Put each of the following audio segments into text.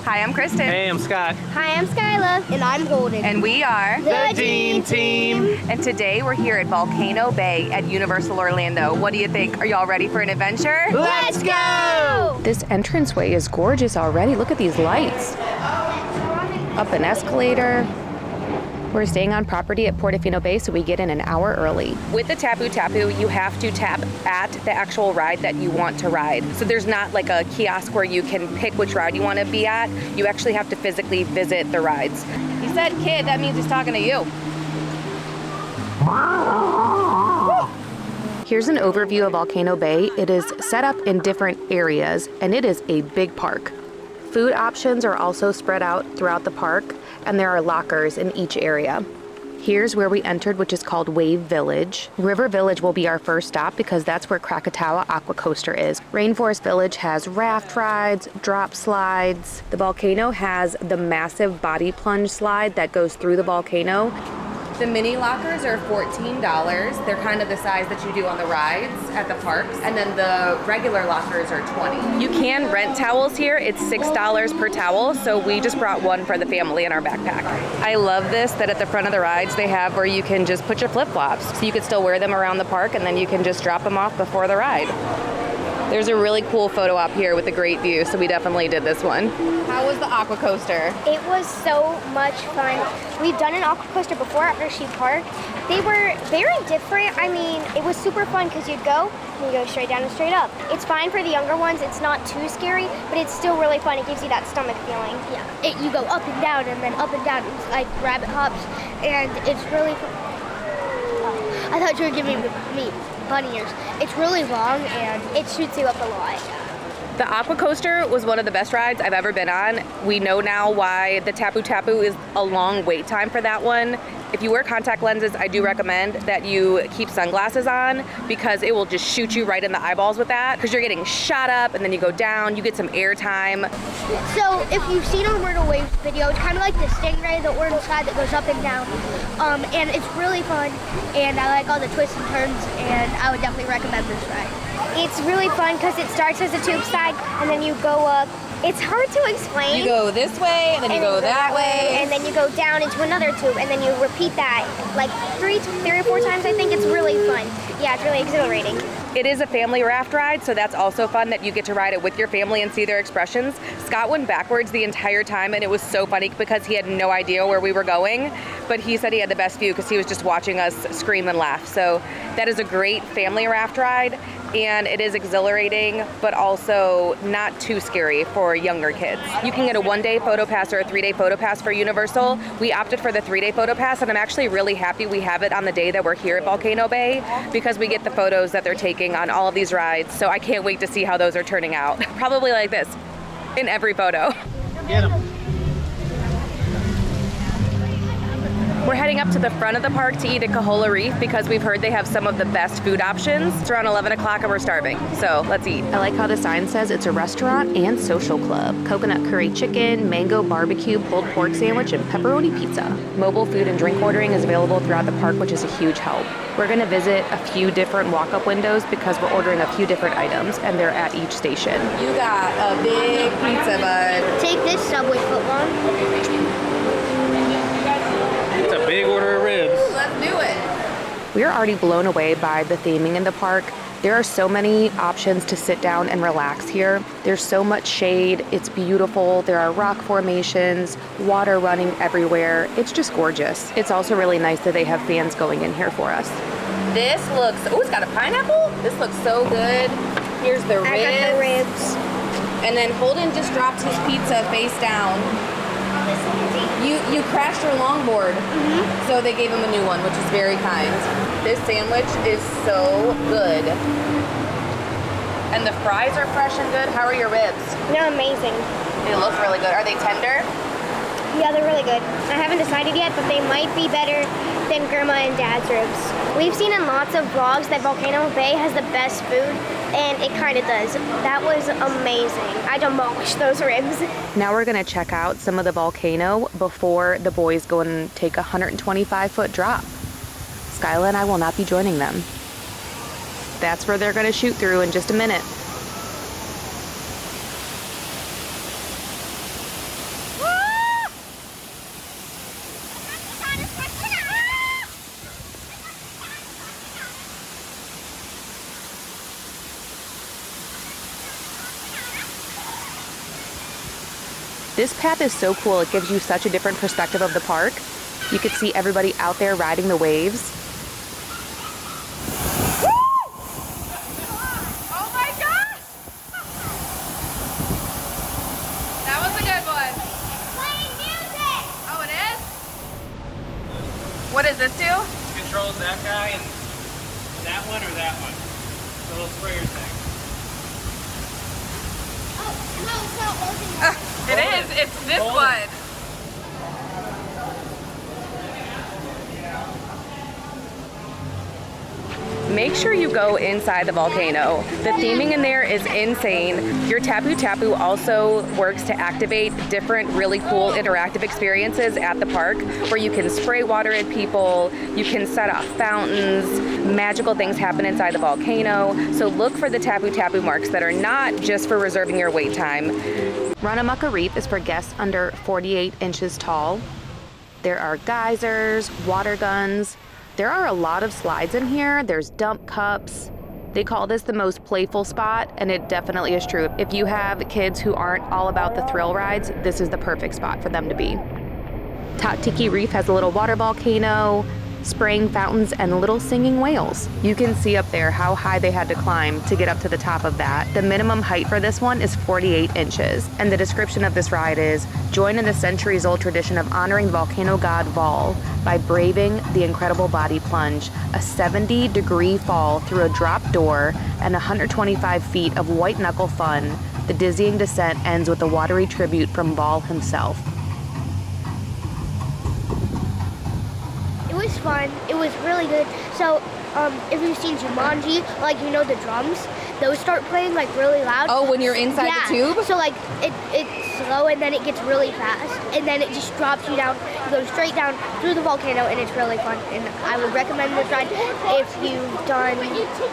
Hi, I'm Kristen. Hey, I'm Scott. Hi, I'm Skyela. And I'm Golden. And we are the Dean Team. And today we're here at Volcano Bay at Universal Orlando. What do you think? Are y'all ready for an adventure? Let's go! This entranceway is gorgeous already. Look at these lights. Up an escalator. We're staying on property at Portofino Bay, so we get in an hour early. With the Tapu Tapu, you have to tap at the actual ride that you want to ride. So there's not like a kiosk where you can pick which ride you want to be at. You actually have to physically visit the rides. He said kid, that means he's talking to you. Here's an overview of Volcano Bay. It is set up in different areas, and it is a big park. Food options are also spread out throughout the park, and there are lockers in each area. Here's where we entered, which is called Wave Village. River Village will be our first stop because that's where Krakatau Aqua Coaster is. Rainforest Village has raft rides, drop slides. The volcano has the massive body plunge slide that goes through the volcano. The mini lockers are $14. They're kind of the size that you do on the rides at the parks. And then the regular lockers are $20. You can rent towels here. It's $6 per towel. So we just brought one for the family in our backpack. I love this, that at the front of the rides they have where you can just put your flip-flops. So you could still wear them around the park and then you can just drop them off before the ride. There's a really cool photo op here with a great view, so we definitely did this one. How was the aqua coaster? It was so much fun. We've done an aqua coaster before at Hershey Park. They were very different. I mean, it was super fun because you'd go and you go straight down and straight up. It's fine for the younger ones. It's not too scary, but it's still really fun. It gives you that stomach feeling. Yeah. You go up and down and then up and down. It's like rabbit hops, and it's really fun. I thought you were giving me bunny ears. It's really long and it shoots you up a lot. The Aqua Coaster was one of the best rides I've ever been on. We know now why the Tapu Tapu is a long wait time for that one. If you wear contact lenses, I do recommend that you keep sunglasses on because it will just shoot you right in the eyeballs with that because you're getting shot up and then you go down, you get some air time. So if you've seen our Myrtle Waves video, it's kind of like the stingray, the orange slide that goes up and down. And it's really fun and I like all the twists and turns and I would definitely recommend this ride. It's really fun because it starts as a tube slide and then you go up. It's hard to explain. You go this way, and then you go that way. And then you go down into another tube, and then you repeat that like three or four times, I think. It's really fun. Yeah, it's really exhilarating. It is a family raft ride, so that's also fun that you get to ride it with your family and see their expressions. Scott went backwards the entire time, and it was so funny because he had no idea where we were going, but he said he had the best view because he was just watching us scream and laugh. So that is a great family raft ride, and it is exhilarating, but also not too scary for younger kids. You can get a 1-day photo pass or a 3-day photo pass for Universal. We opted for the 3-day photo pass, and I'm actually really happy we have it on the day that we're here at Volcano Bay because we get the photos that they're taking on all of these rides. So I can't wait to see how those are turning out. Probably like this in every photo. Get 'em. We're heading up to the front of the park to eat at Kohola Reef because we've heard they have some of the best food options. It's around 11 o'clock and we're starving, so let's eat. I like how the sign says it's a restaurant and social club. Coconut curry chicken, mango barbecue, pulled pork sandwich, and pepperoni pizza. Mobile food and drink ordering is available throughout the park, which is a huge help. We're gonna visit a few different walk-up windows because we're ordering a few different items and they're at each station. You got a big pizza, bud. Take this Subway footlong. It's a big order of ribs. Let's do it. We're already blown away by the theming in the park. There are so many options to sit down and relax here. There's so much shade. It's beautiful. There are rock formations, water running everywhere. It's just gorgeous. It's also really nice that they have fans going in here for us. This looks, oh, it's got a pineapple. This looks so good. Here's the ribs. I got the ribs. And then Holden just dropped his pizza face down. You crashed your longboard, so they gave him a new one, which is very kind. This sandwich is so good. And the fries are fresh and good. How are your ribs? They're amazing. They look really good. Are they tender? Yeah, they're really good. I haven't decided yet, but they might be better than Grandma and Dad's ribs. We've seen in lots of vlogs that Volcano Bay has the best food, and it kind of does. That was amazing. I demolished those ribs. Now we're gonna check out some of the volcano before the boys go and take a 125-foot drop. Skyela and I will not be joining them. That's where they're gonna shoot through in just a minute. This path is so cool. It gives you such a different perspective of the park. You could see everybody out there riding the waves. Oh my God! That was a good one. Playing music! Oh, it is? What does this do? Controls that guy and that one or that one. The little sprayer thing. Oh, no, it's not working. It is. It's this Hold it. one. Make sure you go inside the volcano. The theming in there is insane. Your Tapu Tapu also works to activate different really cool interactive experiences at the park where you can spray water at people, you can set off fountains, magical things happen inside the volcano. So look for the Tapu Tapu marks that are not just for reserving your wait time. Runamukka Reef is for guests under 48 inches tall. There are geysers, water guns. There are a lot of slides in here. There's dump cups. They call this the most playful spot, and it definitely is true. If you have kids who aren't all about the thrill rides, this is the perfect spot for them to be. Tatiki Reef has a little water volcano, spraying fountains, and little singing whales. You can see up there how high they had to climb to get up to the top of that. The minimum height for this one is 48 inches, and the description of this ride is, join in the centuries-old tradition of honoring volcano god Vol by braving the incredible body plunge, a 70-degree fall through a drop door and 125 feet of white-knuckle fun. The dizzying descent ends with a watery tribute from Vol himself. It was fun. It was really good. So, if you've seen Jumanji, like, you know, the drums, those start playing like really loud. Oh, when you're inside the tube? So like it's slow and then it gets really fast and then it just drops you down. You go straight down through the volcano and it's really fun. And I would recommend this ride if you've done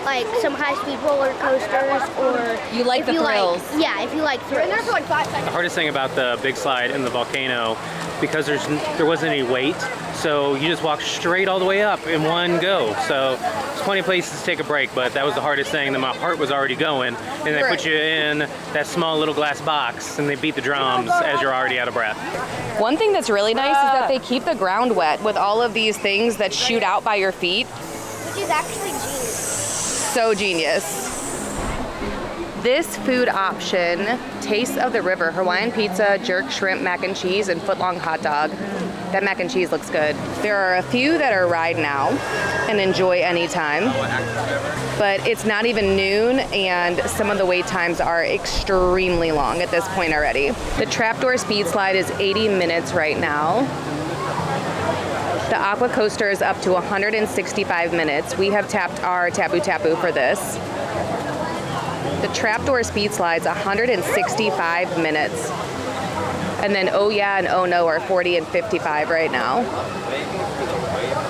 like some high-speed roller coasters or You like if the you thrills. Yeah, if you like thrills. Been there for like 5 seconds. The hardest thing about the big slide in the volcano, because there wasn't any weight, so you just walk straight all the way up in one go. So there's plenty of places to take a break, but that was the hardest thing. That my heart was already going, and they put you in that small little glass box, and they beat the drums as you're already out of breath. One thing that's really nice is that they keep the ground wet with all of these things that shoot out by your feet. Which is actually genius. So genius. This food option, Taste of the River, Hawaiian pizza, jerk shrimp, mac and cheese, and footlong hot dog. That mac and cheese looks good. There are a few that are ride now and enjoy anytime, but it's not even noon and some of the wait times are extremely long at this point already. The trapdoor speed slide is 80 minutes right now. The Aqua coaster is up to 165 minutes. We have tapped our Tapu Tapu for this. The trapdoor speed slide's 165 minutes. And then Oh Yeah and Oh No are 40 and 55 right now.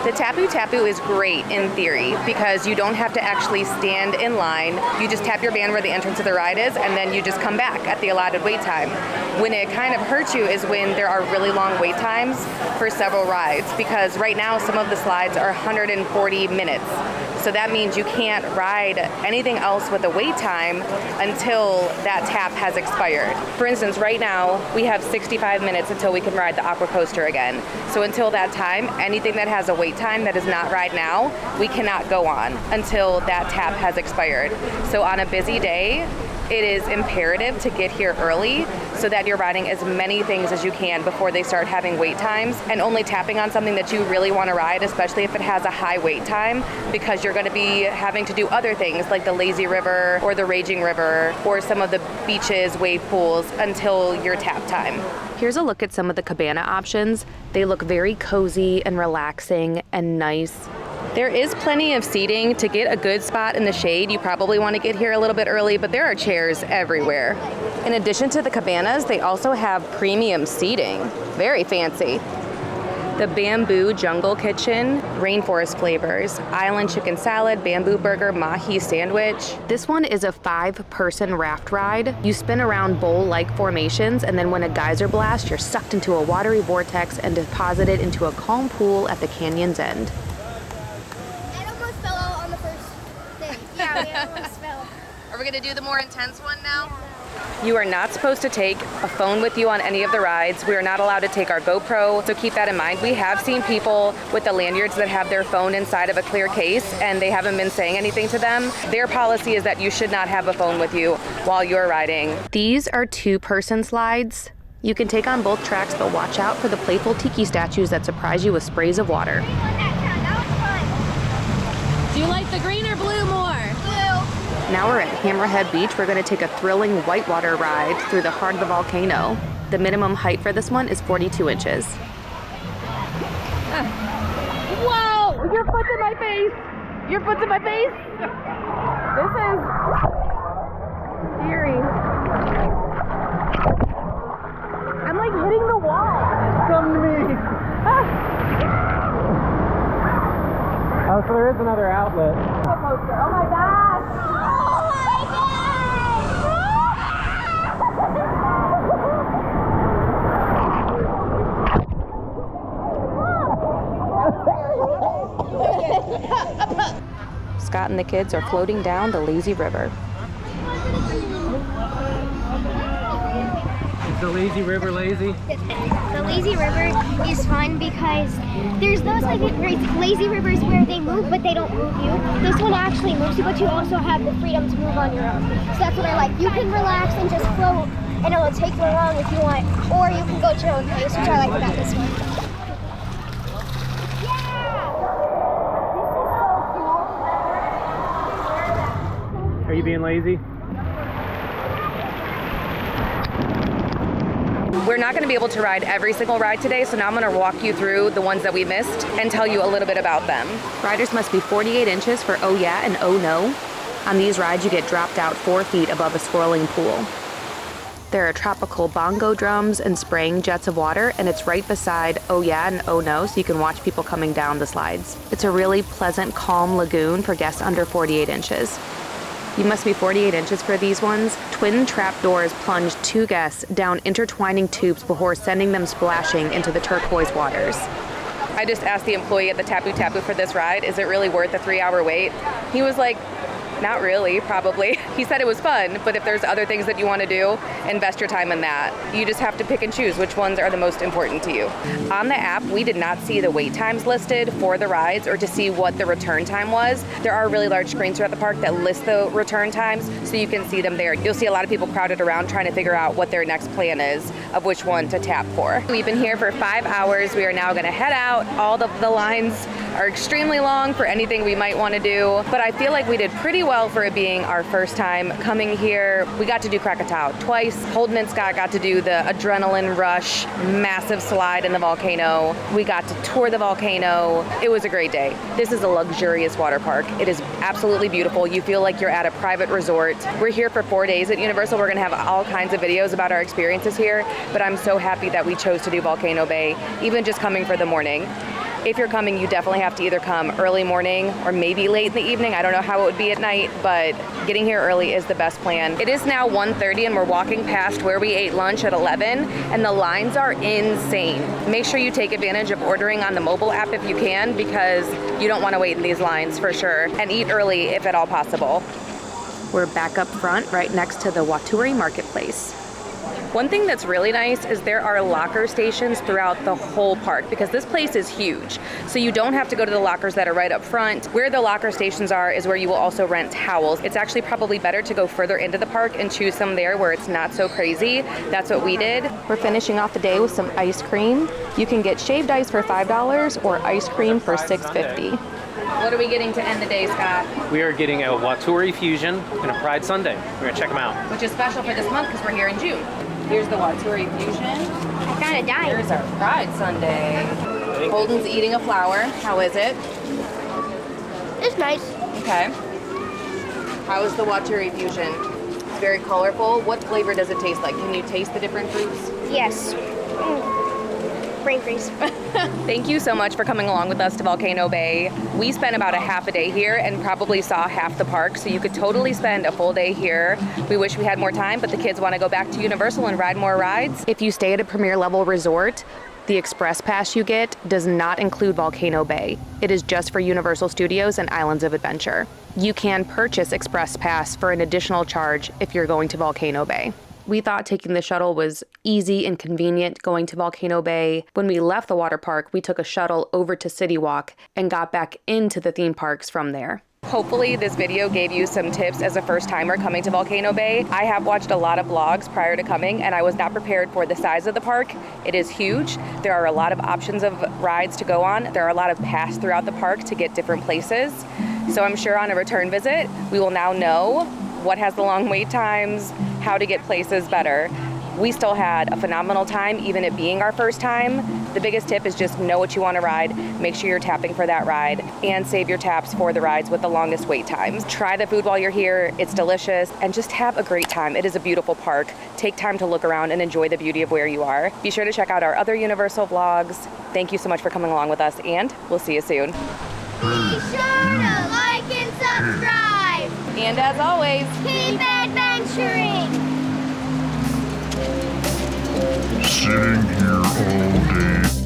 The Tapu Tapu is great in theory because you don't have to actually stand in line. You just tap your band where the entrance of the ride is and then you just come back at the allotted wait time. When it kind of hurts you is when there are really long wait times for several rides because right now some of the slides are 140 minutes. So that means you can't ride anything else with a wait time until that tap has expired. For instance, right now we have 65 minutes until we can ride the Aqua coaster again. So until that time, anything that has a wait time that is not ride now, we cannot go on until that tap has expired. So on a busy day, it is imperative to get here early so that you're riding as many things as you can before they start having wait times and only tapping on something that you really want to ride, especially if it has a high wait time, because you're going to be having to do other things like the lazy river or the raging river or some of the beaches, wave pools until your tap time. Here's a look at some of the cabana options. They look very cozy and relaxing and nice. There is plenty of seating. To get a good spot in the shade, you probably want to get here a little bit early, but there are chairs everywhere. In addition to the cabanas, they also have premium seating. Very fancy. The Bamboo Jungle Kitchen, Rainforest flavors, Island Chicken Salad, Bamboo Burger, Mahi Sandwich. This one is a 5-person raft ride. You spin around bowl-like formations, and then when a geyser blasts, you're sucked into a watery vortex and deposited into a calm pool at the canyon's end. Yeah, we almost fell. Are we gonna do the more intense one now? You are not supposed to take a phone with you on any of the rides. We are not allowed to take our GoPro, so keep that in mind. We have seen people with the lanyards that have their phone inside of a clear case, and they haven't been saying anything to them. Their policy is that you should not have a phone with you while you're riding. These are two-person slides. You can take on both tracks, but watch out for the playful tiki statues that surprise you with sprays of water. Do you like the green or blue more? Now we're at Hammerhead Beach. We're going to take a thrilling whitewater ride through the heart of the volcano. The minimum height for this one is 42 inches. Whoa! Your foot's in my face! Your foot's in my face! This is scary. I'm like hitting the wall. Come to me. Oh, so there is another outlet. Oh my gosh! Scott and the kids are floating down the lazy river. Is the lazy river lazy? The lazy river is fun because there's those like lazy rivers where they move but they don't move you. This one actually moves you, but you also have the freedom to move on your own. So that's what I like. You can relax and just float, and it will take you along if you want, or you can go at your own pace, which I like about this one. Are you being lazy? We're not going to be able to ride every single ride today, so now I'm going to walk you through the ones that we missed and tell you a little bit about them. Riders must be 48 inches for oh yeah and oh no. On these rides, you get dropped out 4 feet above a swirling pool. There are tropical bongo drums and spraying jets of water, and it's right beside oh yeah and oh no, so you can watch people coming down the slides. It's a really pleasant, calm lagoon for guests under 48 inches. You must be 48 inches for these ones. Twin trap doors plunge 2 guests down intertwining tubes before sending them splashing into the turquoise waters. I just asked the employee at the Tapu Tapu for this ride, is it really worth a 3-hour wait? He was like, not really, probably. He said it was fun, but if there's other things that you want to do, invest your time in that. You just have to pick and choose which ones are the most important to you. On the app, we did not see the wait times listed for the rides or to see what the return time was. There are really large screens throughout the park that list the return times, so you can see them there. You'll see a lot of people crowded around trying to figure out what their next plan is of which one to tap for. We've been here for 5 hours. We are now going to head out. All the lines are extremely long for anything we might want to do, but I feel like we did pretty well for it being our first time coming here. We got to do Krakatau twice. Holden and Scott got to do the adrenaline rush, massive slide in the volcano. We got to tour the volcano. It was a great day. This is a luxurious water park. It is absolutely beautiful. You feel like you're at a private resort. We're here for 4 days at Universal. We're gonna have all kinds of videos about our experiences here, but I'm so happy that we chose to do Volcano Bay, even just coming for the morning. If you're coming, you definitely have to either come early morning or maybe late in the evening. I don't know how it would be at night, but getting here early is the best plan. It is now 1:30 and we're walking past where we ate lunch at 11, and the lines are insane. Make sure you take advantage of ordering on the mobile app if you can, because you don't want to wait in these lines for sure, and eat early if at all possible. We're back up front right next to the Waturi Marketplace. One thing that's really nice is there are locker stations throughout the whole park because this place is huge. So you don't have to go to the lockers that are right up front. Where the locker stations are is where you will also rent towels. It's actually probably better to go further into the park and choose some there where it's not so crazy. That's what we did. We're finishing off the day with some ice cream. You can get shaved ice for $5 or ice cream for $6.50. What are we getting to end the day, Scott? We are getting a Waturi Fusion and a Pride Sundae. We're gonna check them out. Which is special for this month because we're here in June. Here's the Waturi Fusion. I kind of died. Here's our Pride Sundae. Holden's eating a flower. How is it? It's nice. Okay. How is the Waturi Fusion? It's very colorful. What flavor does it taste like? Can you taste the different fruits? Yes. Brain freeze. Thank you so much for coming along with us to Volcano Bay. We spent about a half a day here and probably saw half the park, so you could totally spend a full day here. We wish we had more time, but the kids want to go back to Universal and ride more rides. If you stay at a premier level resort, the express pass you get does not include Volcano Bay. It is just for Universal Studios and Islands of Adventure. You can purchase express pass for an additional charge if you're going to Volcano Bay. We thought taking the shuttle was easy and convenient going to Volcano Bay. When we left the water park, we took a shuttle over to City Walk and got back into the theme parks from there. Hopefully this video gave you some tips as a first timer coming to Volcano Bay. I have watched a lot of vlogs prior to coming and I was not prepared for the size of the park. It is huge. There are a lot of options of rides to go on. There are a lot of paths throughout the park to get different places. So I'm sure on a return visit, we will now know what has the long wait times, how to get places better. We still had a phenomenal time, even it being our first time. The biggest tip is just know what you want to ride, make sure you're tapping for that ride, and save your taps for the rides with the longest wait times. Try the food while you're here, it's delicious, and just have a great time. It is a beautiful park. Take time to look around and enjoy the beauty of where you are. Be sure to check out our other Universal vlogs. Thank you so much for coming along with us, and we'll see you soon. Be sure to like and subscribe. And as always, Keep adventuring. Sitting here all day